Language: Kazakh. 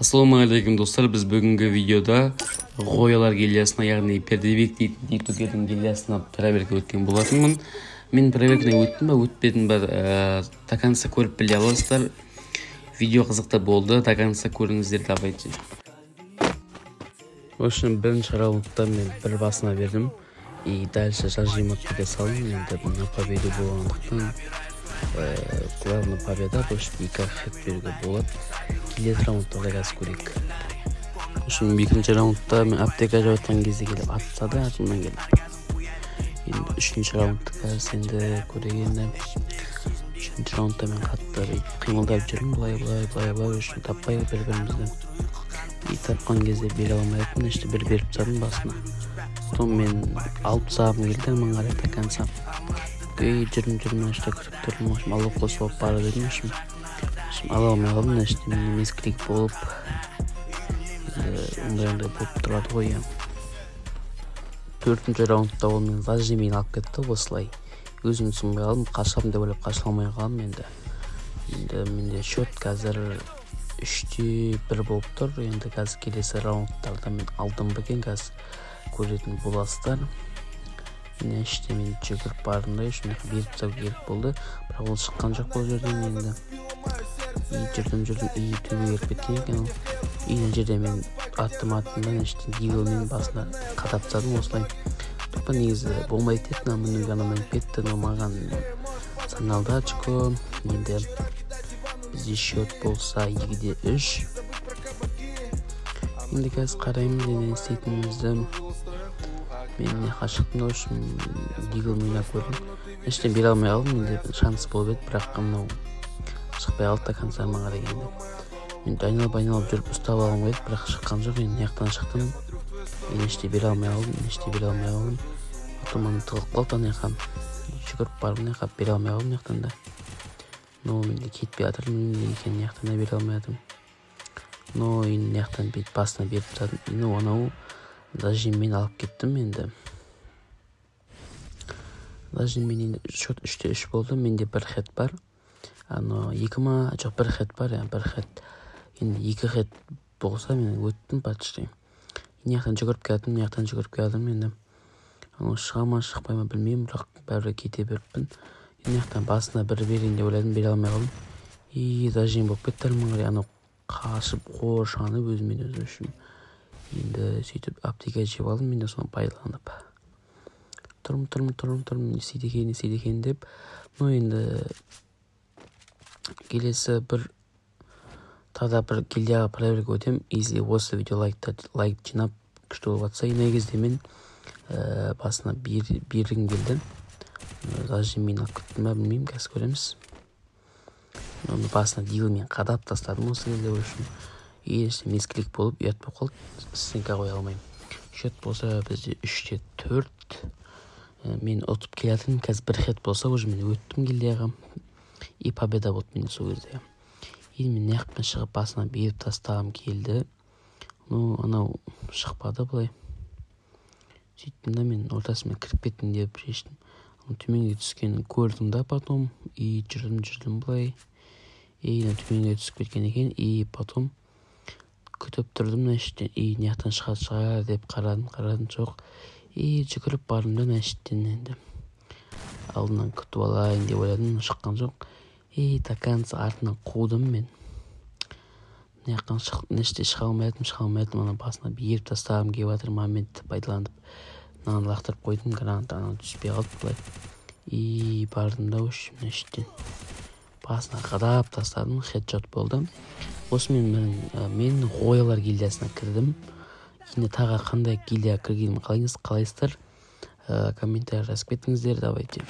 Ассалаумағалейкум достар, біз бүгінгі видеода ғоялар гильясына, яғни пердебек дейтін тиктокердің гильясына проверка өткен болатынмын. Мен проверканы өттім ба, өтпедім ба, до конца көріп біле аласыздар. Видео қызықты болды, до конца көріңіздер, давайте. В общем, бірінші раундта мен бір басына бердім. И дальше зажиматқа салдым, енді на победу болғандықтан. Главная победа, больше екі хет беруге болады. Келесі раундта қазір көрейік. Екінші раундта мен аптека жатқан кезде келіп атсады, артымнан келіп. Енді үшінші раундта қазір енді көрейік енді. Үшінші раундта мен қатты қимылдап жүрмін, былай үшін таппай бір-бірімізді. И тапқан кезде бере алмайтын, ішті бір беріп тастадым басына. Потом мен алып тастағым келді, мың қарай до конца. Жүрім ішті кіріп тұрдым, алып қосып алып бара дедім. Ала алмай қалдым, ішті мен мезклик болып, ондай болып тұрады ғой. Төртінші раундта ол мен зажиммен алып кетті осылай. Өзім түсінбей қалдым, қашам деп ойлап қаша алмай қалдым енді. Менде счет қазір 3-1 болып тұр. Енді қазір келесі раундтарда мен алдым бекен, қазір көретін боласыздар. Мен іште мен жүгіріп барында үшін беріп тастау керек болды. Бірақ ол шыққан жоқ бұл жерден енді. Жүрдім, төбе еріп кеткен екен. Мына жерде мен аттым іште дигелмен басына қадап тастадым осылай. Топа негізі болмайды деді, мүнің ғана кетті, но маған саналды очко. Енді бізде счет болса 2-3. Енді қазір қараймыз, не істейтінімізді. Мен қашықтың үшін дигелмен көрдім. Іште бере алмай қалдым, менде шанс болып еді, бірақ мынау шықпай қалды да концарма қарай енді. Мен айналып жүріп ұстап алғым келді, бірақ шыққан жоқ. Енді яқтан шықтым. Мен іште бере алмай қалдым. Потом аны тығылып қалды анаяққа. Жүгіріп барып анаяққа бере алмай қалдым яқтан да. Но менде кетпей жатырмын, неге екенін яқтан да бере алмай жатырмын. Но енді яқтан басына беріп тастадым. Енді анау зажиммен алып кеттім енді. Зажиммен енді счет 3-3 болды. Менде бір хет бар. Бір хет бар, бір хет. Енді 2 хет болса мен өттім почти. Енді яқтан жүгіріп келдім енді. Шыға ма, шықпай ма білмеймін, бірақ бәрі кете беріппін. Енді яқтан басына бір берейін деп ойладым, бере алмай қалдым. Зажим болып кетті әрмен қарай, қашып қоршанып өзімен өзі үшін. Енді сөйтіп аптека жеп алдым, мен де соны пайдаланып. Тұрмын, не істейді екен деп. Но енді келесі тағда бір гильяға проверка өтем. Если осы видео лайк жинап күшті болып жатса, ена кезде мен басына бергім келді. Зажиммен алып кеттім ба білмеймін, қазір көреміз. Оны басына дигелмен қадап тастадым осы кезде үшін. Еште мезклик болып, ұят болып қалды, стенка қоя алмаймын. Счет болса бізде 3-4. Мен ұтып келетім, қазір бір хет болса, уже мен өттім гильяға. И победа болды менде сол кезде. Енді мен яқпен шығып басына беріп тастағым келді. Анау шықпады бұлай. Сөйттім да мен ортасымен кіріп кеттім деп шештім. Төменге түскенін көрдім да потом. И жүрдім бұлай. Төменге түсіп кеткен екен. И потом күтіп тұрдым нәшіттен. Нияқтан шығар деп қарадым жоқ. Жүгіріп бардым да нәшіттен енді. Алдынан күтіп алайын деп ойладым, шыққан жоқ. До конца артынан қудым мен. Нияқтан нәшітте шыға алмайтым, ана басына беріп тастағым келіп жатыр, моментті пайдаланып. Нағын лақтырып қойдым, гранат түспей қалды бұлай. Бардым да өшім нәшіттен. Басына қадап тастадым, хедшот болды. Осымен мен ғоялар гильдиясына кірдім. Енді тағы қандай гильдияға кіргенім қалайсыздар? Комментарий жазып кетіңіздер, давайте.